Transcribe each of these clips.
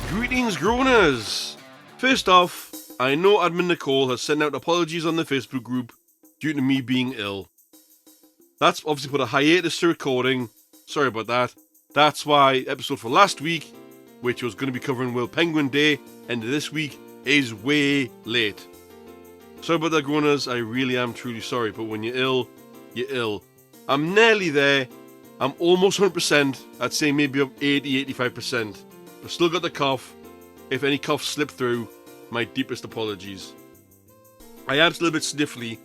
Greetings, Groaners! First off, I know admin Nicole has sent out apologies on the Facebook group due to me being ill. That's obviously put a hiatus to recording. Sorry about that. That's why episode for last week, which was going to be covering World Penguin Day, and this week is way late. Sorry about that, Groaners. I really am truly sorry, but when you're ill, you're ill. I'm nearly there. I'm almost 100%. I'd say maybe up 80-85%. I've still got the cough. If any coughs slip through, my deepest apologies. I am still a bit sniffly,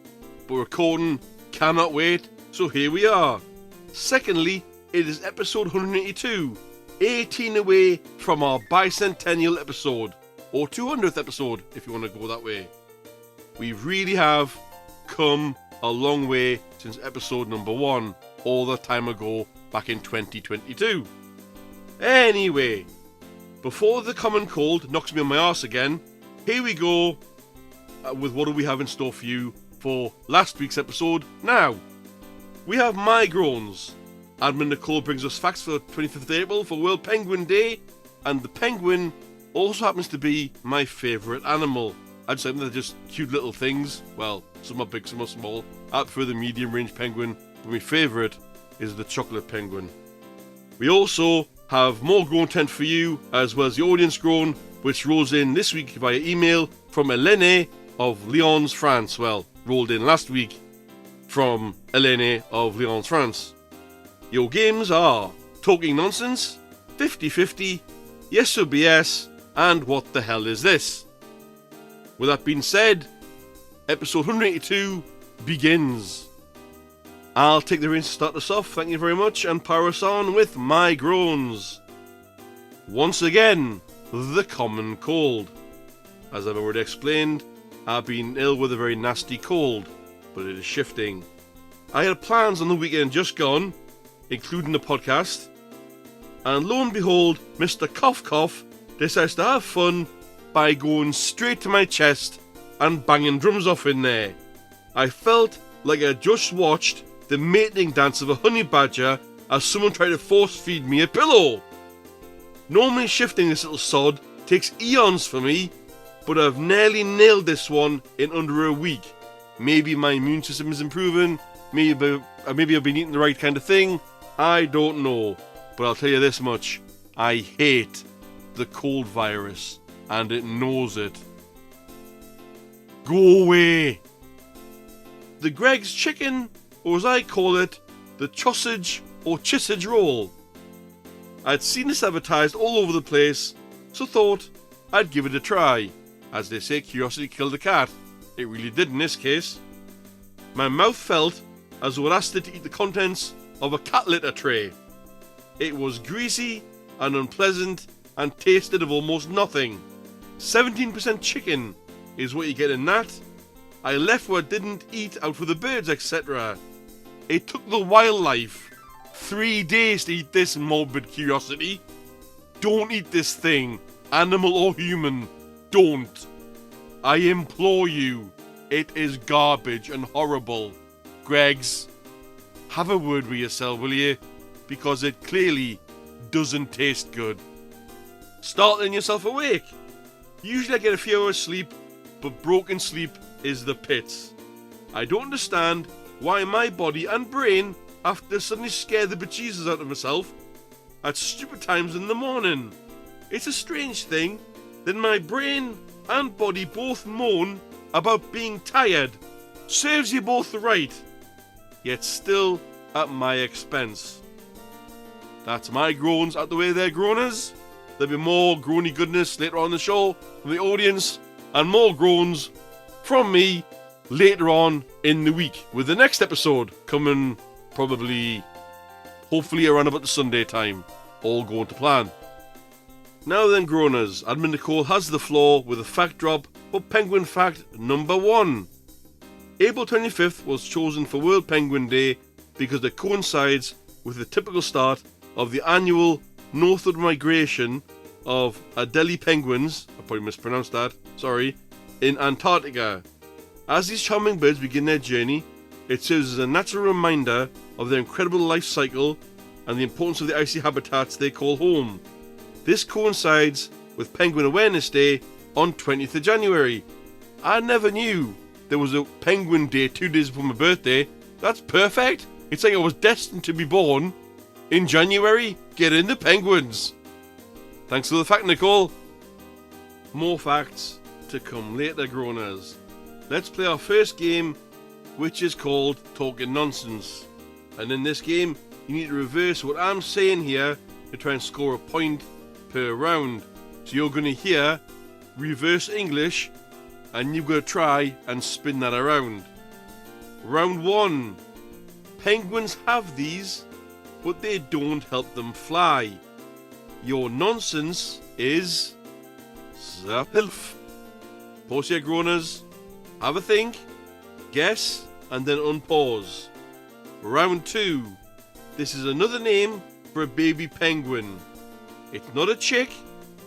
but recording cannot wait, so here we are. Secondly, it is episode 182, 18 away from our bicentennial episode, or 200th episode if you want to go that way. We really have come a long way since episode number 1, all that time ago back in 2022. Anyway, before the common cold knocks me on my arse again, here we go with what do we have in store for you for last week's episode. Now, we have my groans. Admin Nicole brings us facts for 25th April for World Penguin Day, and the penguin also happens to be my favourite animal. I'd say they're just cute little things. Well, some are big, some are small. I prefer the medium range penguin, but my favourite is the chocolate penguin. We also have more groan tent for you, as well as the audience groan, which rolls in this week via email from Helene of Lyons, France. Well, rolled in last week from Helene of Lyons, France. Your games are Talking Nonsense, 50-50, Yes or BS, and What the Hell Is This? With that being said, episode 182 begins. I'll take the reins to start us off, thank you very much, and power us on with my groans. Once again, the common cold. As I've already explained, I've been ill with a very nasty cold, but it is shifting. I had plans on the weekend just gone, including the podcast, and lo and behold, Mr. Cough Cough decides to have fun by going straight to my chest and banging drums off in there. I felt like I just watched the mating dance of a honey badger as someone tried to force feed me a pillow. Normally shifting this little sod takes eons for me, but I've nearly nailed this one in under a week. Maybe my immune system is improving, maybe I've been eating the right kind of thing, I don't know. But I'll tell you this much, I hate the cold virus, and it knows it. Go away! The Greg's chicken, or as I call it, the Chossage or Chisage roll. I'd seen this advertised all over the place, so thought I'd give it a try. As they say, curiosity killed the cat. It really did in this case. My mouth felt as though I'd asked it to eat the contents of a cat litter tray. It was greasy and unpleasant and tasted of almost nothing. 17% chicken is what you get in that. I left what I didn't eat out for the birds, etc. It took the wildlife 3 days to eat this morbid curiosity. Don't eat this thing, animal or human. Don't. I implore you. It is garbage and horrible. Greg's, have a word with yourself, will you? Because it clearly doesn't taste good. Start letting yourself awake. Usually I get a few hours sleep, but broken sleep is the pits. I don't understand why my body and brain have to suddenly scare the bejesus out of myself at stupid times in the morning. It's a strange thing that my brain and body both moan about being tired. Serves you both right, yet still at my expense. That's my groans out the way there, Groaners. There'll be more groany goodness later on in the show from the audience, and more groans from me later on in the week, with the next episode coming hopefully around about the Sunday time, all going to plan. Now then, Groaners, Admin Nicole has the floor with a fact drop for Penguin Fact number 1. April 25th was chosen for World Penguin Day because it coincides with the typical start of the annual northward migration of Adelie penguins, I probably mispronounced that, sorry, in Antarctica. As these charming birds begin their journey, it serves as a natural reminder of their incredible life cycle and the importance of the icy habitats they call home. This coincides with Penguin Awareness Day on 20th of January. I never knew there was a Penguin Day 2 days before my birthday. That's perfect. It's like I was destined to be born in January. Get in the penguins. Thanks for the fact, Nicole. More facts to come later, Groaners. Let's play our first game, which is called Talking Nonsense. And in this game, you need to reverse what I'm saying here to try and score a point per round. So you're going to hear reverse English and you've got to try and spin that around. Round 1. Penguins have these, but they don't help them fly. Your nonsense is Zapilf. Pause your Groaners. Have a think, guess, and then unpause. Round 2. This is another name for a baby penguin. It's not a chick.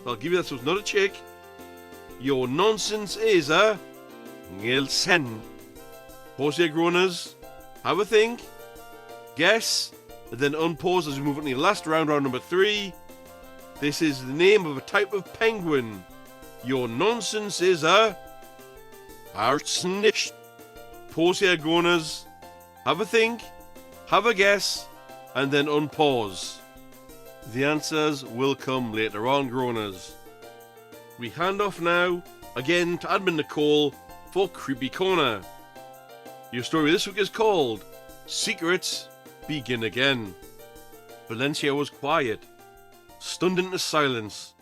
I'll give you that, so it's not a chick. Your nonsense is a Nielsen. Pause your Groaners. Have a think, guess, and then unpause as we move on to the last round, round number 3. This is the name of a type of penguin. Your nonsense is a Arsnish. Pause your Groaners. Have a think, have a guess, and then unpause. The answers will come later on, Groaners. We hand off now, again to Admin Nicole for Creepy Corner. Your story this week is called Secrets Begin Again. Valencia was quiet, stunned into silence.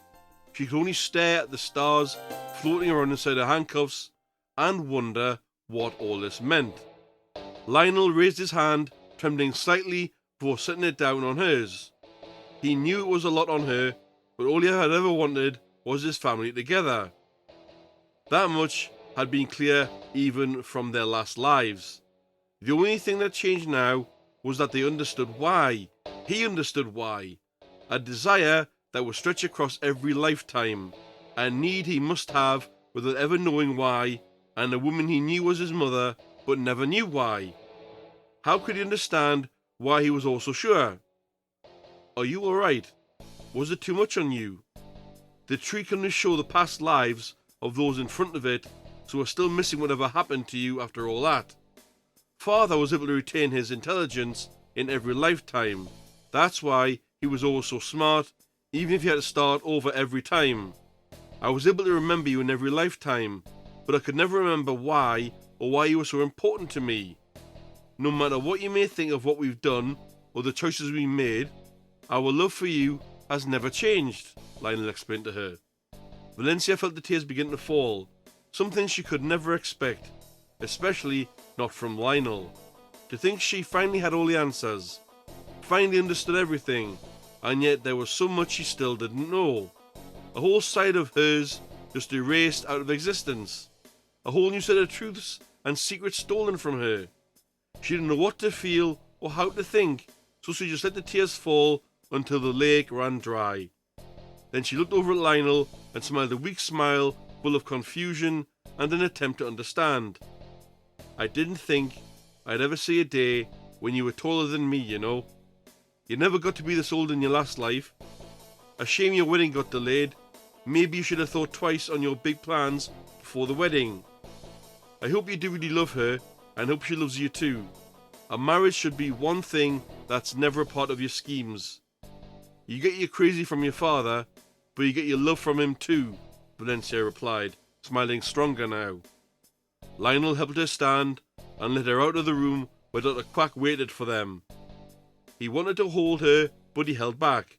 She could only stare at the stars floating around inside her handcuffs and wonder what all this meant. Lionel raised his hand, trembling slightly before setting it down on hers. He knew it was a lot on her, but all he had ever wanted was his family together. That much had been clear even from their last lives. The only thing that changed now was that they understood why. He understood why. A desire that would stretch across every lifetime. A need he must have without ever knowing why, and a woman he knew was his mother, but never knew why. How could he understand why he was also sure? Are you alright? Was it too much on you? The tree can only show the past lives of those in front of it, so we're still missing whatever happened to you after all that. Father was able to retain his intelligence in every lifetime. That's why he was always so smart, even if he had to start over every time. I was able to remember you in every lifetime, but I could never remember why or why you were so important to me. No matter what you may think of what we've done or the choices we made, our love for you has never changed, Lionel explained to her. Valencia felt the tears begin to fall, something she could never expect, especially not from Lionel. To think she finally had all the answers, finally understood everything, and yet there was so much she still didn't know. A whole side of hers just erased out of existence. A whole new set of truths and secrets stolen from her. She didn't know what to feel or how to think, so she just let the tears fall until the lake ran dry. Then she looked over at Lionel and smiled a weak smile full of confusion and an attempt to understand. I didn't think I'd ever see a day when you were taller than me, you know. You never got to be this old in your last life. A shame your wedding got delayed. Maybe you should have thought twice on your big plans before the wedding. I hope you do really love her and hope she loves you too. A marriage should be one thing that's never a part of your schemes. You get your crazy from your father, but you get your love from him too, Valencia replied, smiling stronger now. Lionel helped her stand and led her out of the room where Dr. Quack waited for them. He wanted to hold her, but he held back.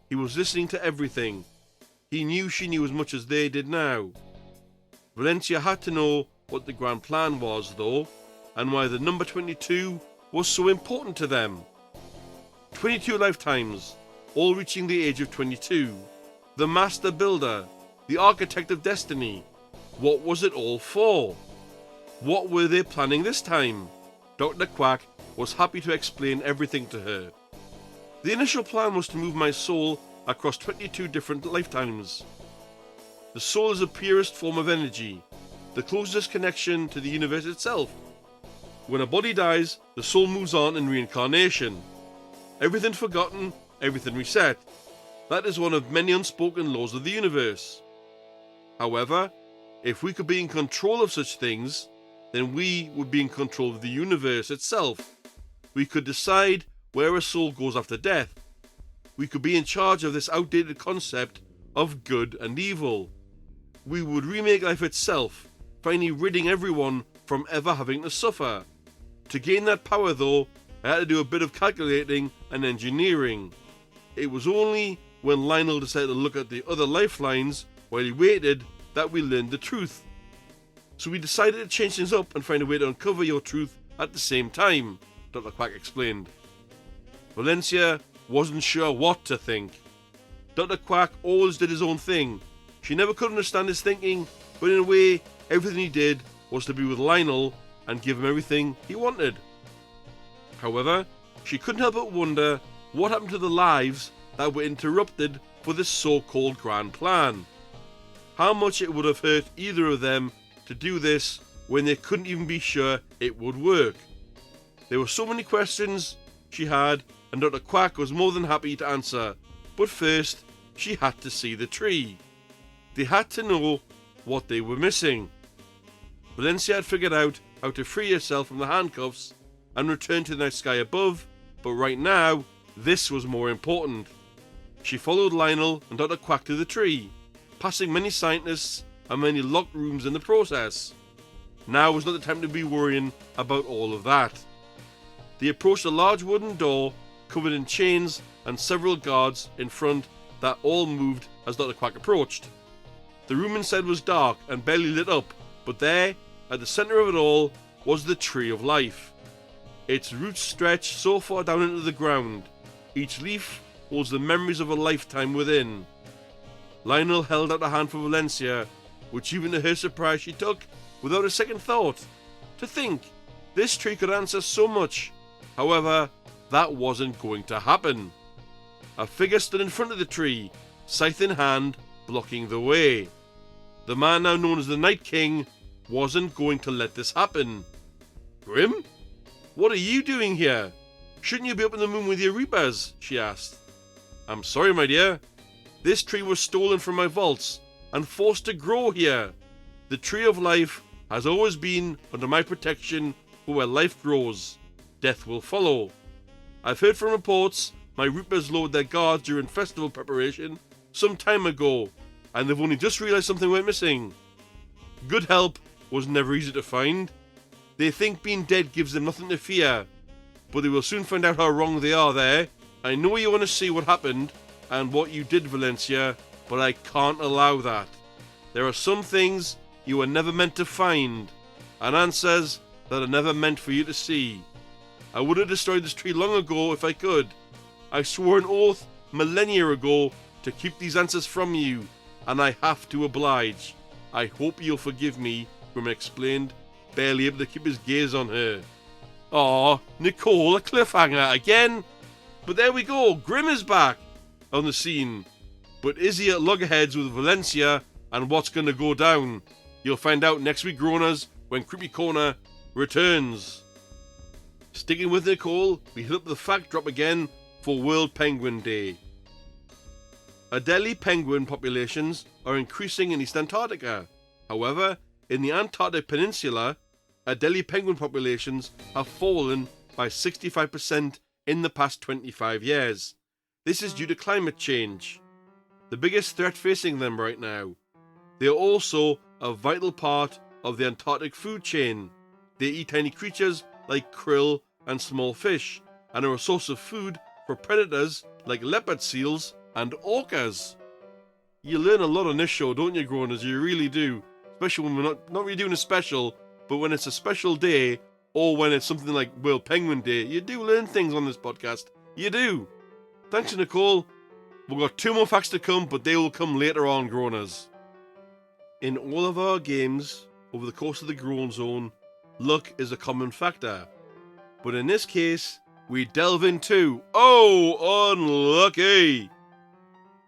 He was listening to everything. He knew she knew as much as they did now. Valencia had to know what the grand plan was, though, and why the number 22 was so important to them. 22 lifetimes, all reaching the age of 22. The master builder, the architect of destiny. What was it all for? What were they planning this time? Dr. Quack was happy to explain everything to her. The initial plan was to move my soul across 22 different lifetimes. The soul is the purest form of energy, the closest connection to the universe itself. When a body dies, the soul moves on in reincarnation. Everything forgotten, everything reset. That is one of many unspoken laws of the universe. However, if we could be in control of such things, then we would be in control of the universe itself. We could decide where a soul goes after death. We could be in charge of this outdated concept of good and evil. We would remake life itself, finally ridding everyone from ever having to suffer. To gain that power though, I had to do a bit of calculating and engineering. It was only when Lionel decided to look at the other lifelines while he waited that we learned the truth. So we decided to change things up and find a way to uncover your truth at the same time, Dr. Quack explained. Valencia wasn't sure what to think. Dr. Quack always did his own thing. She never could understand his thinking, but in a way, everything he did was to be with Lionel and give him everything he wanted. However, she couldn't help but wonder what happened to the lives that were interrupted for this so-called grand plan. How much it would have hurt either of them to do this when they couldn't even be sure it would work. There were so many questions she had, and Dr. Quack was more than happy to answer, but first she had to see the tree. They had to know what they were missing. Valencia had figured out how to free herself from the handcuffs and return to the night sky above, but right now, this was more important. She followed Lionel and Dr. Quack to the tree, passing many scientists and many locked rooms in the process. Now was not the time to be worrying about all of that. They approached a large wooden door covered in chains and several guards in front that all moved as Dr. Quack approached. The room inside was dark and barely lit up, but there, at the centre of it all, was the Tree of Life. Its roots stretched so far down into the ground. Each leaf holds the memories of a lifetime within. Lionel held out a hand for Valencia, which even to her surprise she took without a second thought. To think, this tree could answer so much. However, that wasn't going to happen. A figure stood in front of the tree, scythe in hand, blocking the way. The man now known as the Night King wasn't going to let this happen. Grim? What are you doing here? Shouldn't you be up in the moon with your reapers? She asked. I'm sorry, my dear. This tree was stolen from my vaults and forced to grow here. The Tree of Life has always been under my protection, for where life grows, death will follow. I've heard from reports my reapers lowered their guards during festival preparation some time ago, and they've only just realised something went missing. Good help was never easy to find. They think being dead gives them nothing to fear, but they will soon find out how wrong they are there. I know you want to see what happened and what you did, Valencia, but I can't allow that. There are some things you were never meant to find, and answers that are never meant for you to see. I would have destroyed this tree long ago if I could. I swore an oath millennia ago to keep these answers from you, and I have to oblige. I hope you'll forgive me, Grim explained, barely able to keep his gaze on her. Aw, Nicole, a cliffhanger again? But there we go, Grim is back on the scene. But is he at loggerheads with Valencia, and what's going to go down? You'll find out next week, Groaners, when Creepy Corner returns. Sticking with Nicole, we hit up the fact drop again for World Penguin Day. Adelie penguin populations are increasing in East Antarctica. However, in the Antarctic Peninsula, Adelie penguin populations have fallen by 65% in the past 25 years. This is due to climate change, the biggest threat facing them right now. They are also a vital part of the Antarctic food chain. They eat tiny creatures like krill and small fish, and are a source of food for predators like leopard seals and orcas. You learn a lot on this show, don't you, Groaners? You really do. Especially when we're not really doing a special, but when it's a special day, or when it's something like World Penguin Day, you do learn things on this podcast. You do. Thanks to Nicole. We've got 2 more facts to come, but they will come later on, Groaners. In all of our games, over the course of the Groan Zone, luck is a common factor. But in this case, we delve into, unlucky!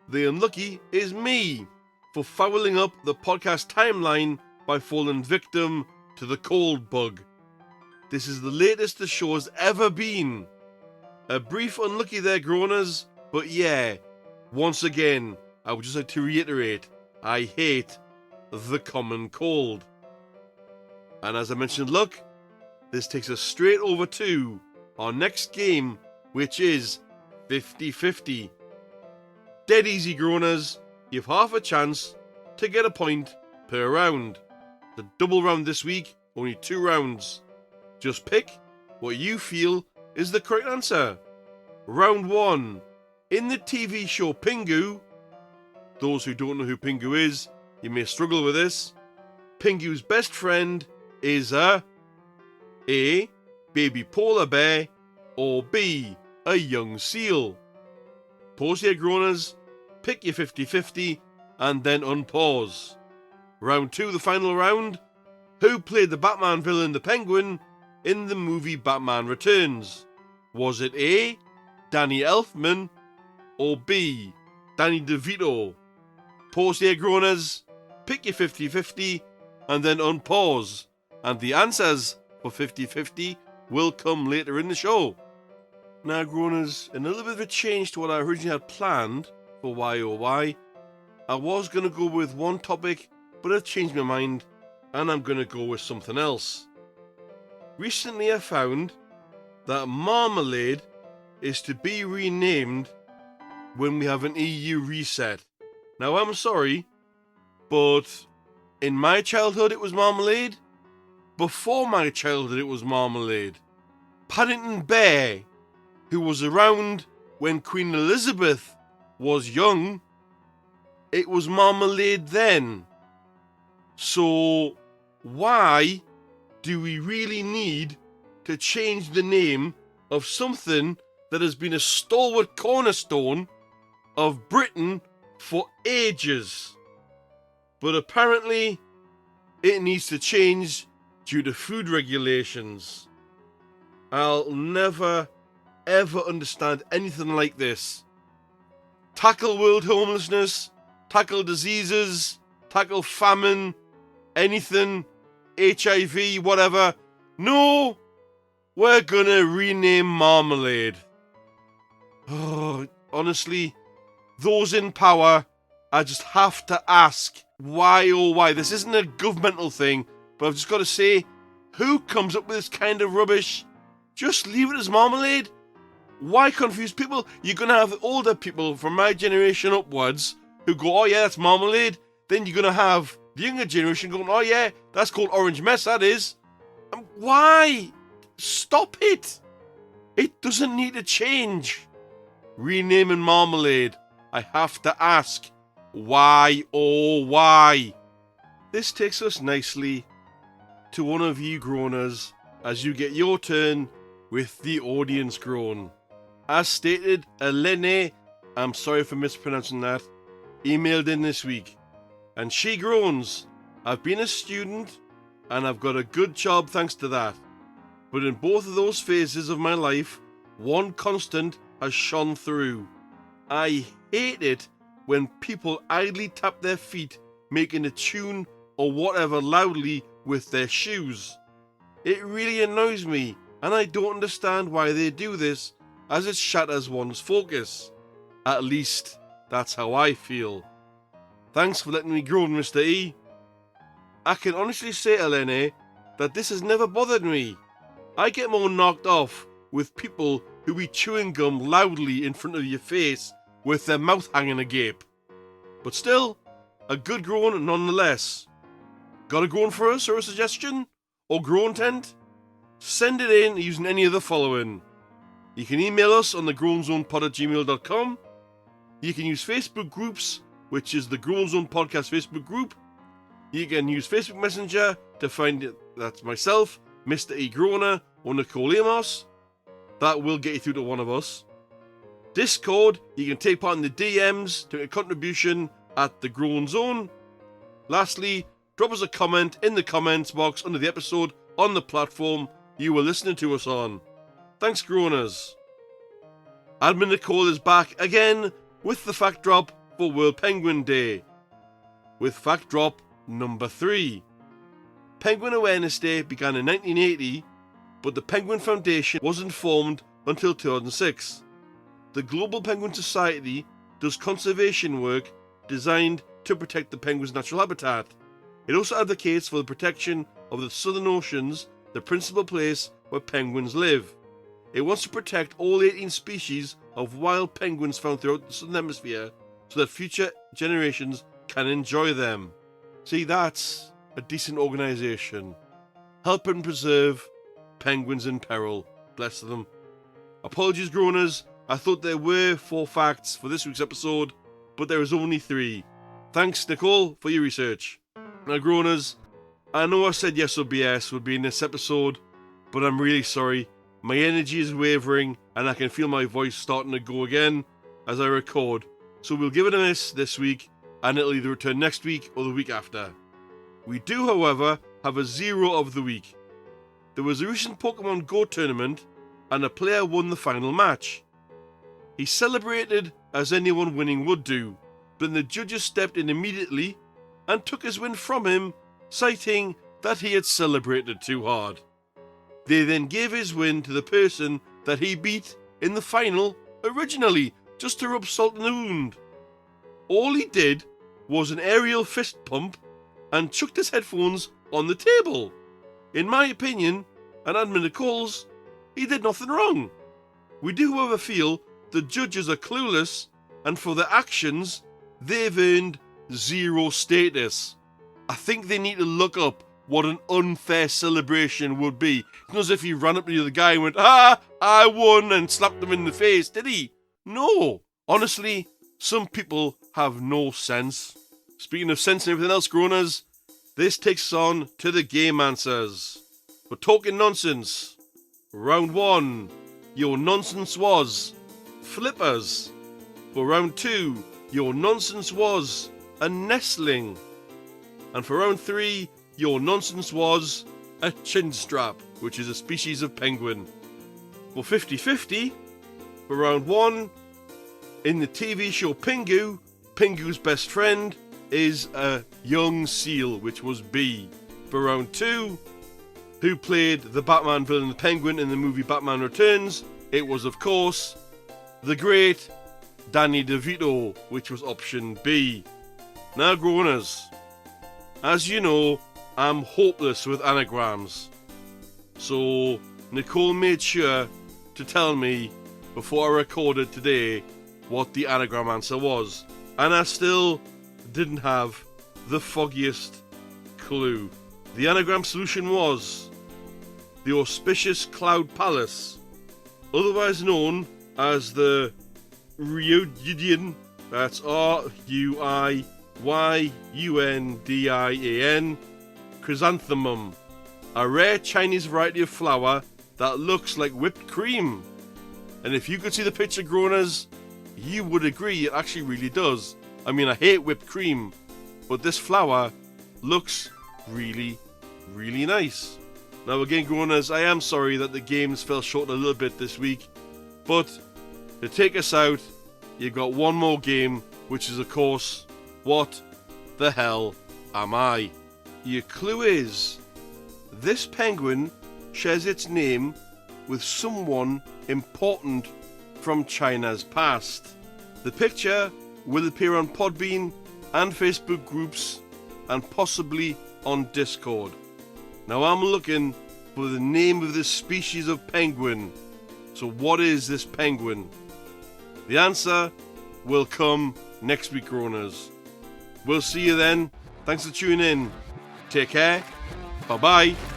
The unlucky is me, for fouling up the podcast timeline by falling victim to the cold bug. This is the latest the show has ever been. A brief unlucky there, Groaners, but yeah, once again, I would just like to reiterate, I hate the common cold. And as I mentioned luck, this takes us straight over to our next game, which is 50-50. Dead easy, Groaners. You have half a chance to get a point per round. The double round this week, only 2 rounds. Just pick what you feel is the correct answer. Round 1. In the TV show Pingu, those who don't know who Pingu is, you may struggle with this. Pingu's best friend is A, baby polar bear, or B, a young seal. Pause here, Groaners, pick your 50-50, and then unpause. Round 2, the final round. Who played the Batman villain, the Penguin, in the movie Batman Returns? Was it A, Danny Elfman, or B, Danny DeVito? Pause here, Groaners, pick your 50-50, and then unpause. And the answers for 50-50 will come later in the show. Now, Groaners, in a little bit of a change to what I originally had planned for Why Oh Why, I was going to go with one topic, but I've changed my mind, and I'm going to go with something else. Recently I found that marmalade is to be renamed when we have an EU reset. Now, I'm sorry, but in my childhood it was marmalade. Before my childhood it was marmalade. Paddington Bear, who was around when Queen Elizabeth was young, it was marmalade then. So why do we really need to change the name of something that has been a stalwart cornerstone of Britain for ages? But apparently it needs to change due to food regulations. I'll never ever understand anything like this. Tackle world homelessness, tackle diseases, tackle famine, anything, HIV, whatever. No, we're gonna rename marmalade. Oh, honestly, those in power, I just have to ask, why oh why? This isn't a governmental thing, but I've just got to say, who comes up with this kind of rubbish? Just leave it as marmalade. Why confuse people? You're going to have older people from my generation upwards who go, oh yeah, that's marmalade. Then you're going to have the younger generation going, oh yeah, that's called orange mess, that is. Why? Stop it. It doesn't need to change. Renaming marmalade. I have to ask, why oh why? This takes us nicely to one of you groaners as you get your turn with the audience groan. As stated, Elene, I'm sorry for mispronouncing that, emailed in this week. And she groans, I've been a student and I've got a good job thanks to that. But in both of those phases of my life, one constant has shone through. I hate it when people idly tap their feet, making a tune or whatever loudly with their shoes. It really annoys me, and I don't understand why they do this, as it shatters one's focus. At least, that's how I feel. Thanks for letting me groan, Mr. E. I can honestly say, Elene, that this has never bothered me. I get more knocked off with people who eat chewing gum loudly in front of your face with their mouth hanging agape. But still, a good groan nonetheless. Got a groan for us or a suggestion? Or groan tent? Send it in using any of the following. You can email us on thegroanzonepod@gmail.com. You can use Facebook groups, which is the Groan Zone Podcast Facebook group. You can use Facebook Messenger to find it. That's myself, Mr. E. Groaner, or Nicole Amos. That will get you through to one of us. Discord, you can take part in the DMs to make a contribution at the Groan Zone. Lastly, drop us a comment in the comments box under the episode on the platform you were listening to us on. Thanks, Groaners. Admin Nicole is back again with the fact drop for World Penguin Day. With fact drop number 3. Penguin Awareness Day began in 1980, but the Penguin Foundation wasn't formed until 2006. The Global Penguin Society does conservation work designed to protect the penguin's natural habitat. It also advocates for the protection of the Southern Oceans, the principal place where penguins live. It wants to protect all 18 species of wild penguins found throughout the Southern Hemisphere so that future generations can enjoy them. See, that's a decent organisation. Help and preserve penguins in peril. Bless them. Apologies, Groaners. I thought there were 4 facts for this week's episode, but there is only 3. Thanks, Nicole, for your research. Now, Groaners, I know I said Yes or BS would be in this episode, but I'm really sorry. My energy is wavering, and I can feel my voice starting to go again as I record. So we'll give it a miss this week, and it'll either return next week or the week after. We do, however, have a 0 of the week. There was a recent Pokemon Go tournament, and a player won the final match. He celebrated as anyone winning would do, but then the judges stepped in immediately and took his win from him, citing that he had celebrated too hard. They then gave his win to the person that he beat in the final originally, just to rub salt in the wound. All he did was an aerial fist pump and chucked his headphones on the table. In my opinion, and Admin Nicole's, he did nothing wrong. We do, however, feel the judges are clueless, and for their actions, they've earned 0 status. I think they need to look up what an unfair celebration would be. It's not as if he ran up to the other guy and went, "Ah, I won," and slapped him in the face, did he? No. Honestly, some people have no sense. Speaking of sense and everything else, Groaners, this takes us on to the game answers. For talking nonsense, round 1, your nonsense was flippers. For round 2, your nonsense was a nestling. And for round 3, your nonsense was a chin strap, which is a species of penguin. For 50-50, for round 1, in the TV show Pingu, Pingu's best friend is a young seal, which was B. For round 2, who played the Batman villain the Penguin in the movie Batman Returns, it was, of course, the great Danny DeVito, which was option B. Now, Groaners, as you know, I'm hopeless with anagrams. So, Nicole made sure to tell me before I recorded today what the anagram answer was. And I still didn't have the foggiest clue. The anagram solution was the Auspicious Cloud Palace, otherwise known as the Ruidian, that's Ruiyundian chrysanthemum, a rare Chinese variety of flower that looks like whipped cream. And if you could see the picture, Groaners, you would agree it actually really does. I mean, I hate whipped cream, but this flower looks really, really nice. Now again, Groaners, I am sorry that the games fell short a little bit this week, but to take us out, you've got one more game, which is, of course, What the Hell Am I? Your clue is, this penguin shares its name with someone important from China's past. The picture will appear on Podbean and Facebook groups and possibly on Discord. Now I'm looking for the name of this species of penguin. So what is this penguin? The answer will come next week, Groaners. We'll see you then. Thanks for tuning in. Take care. Bye-bye.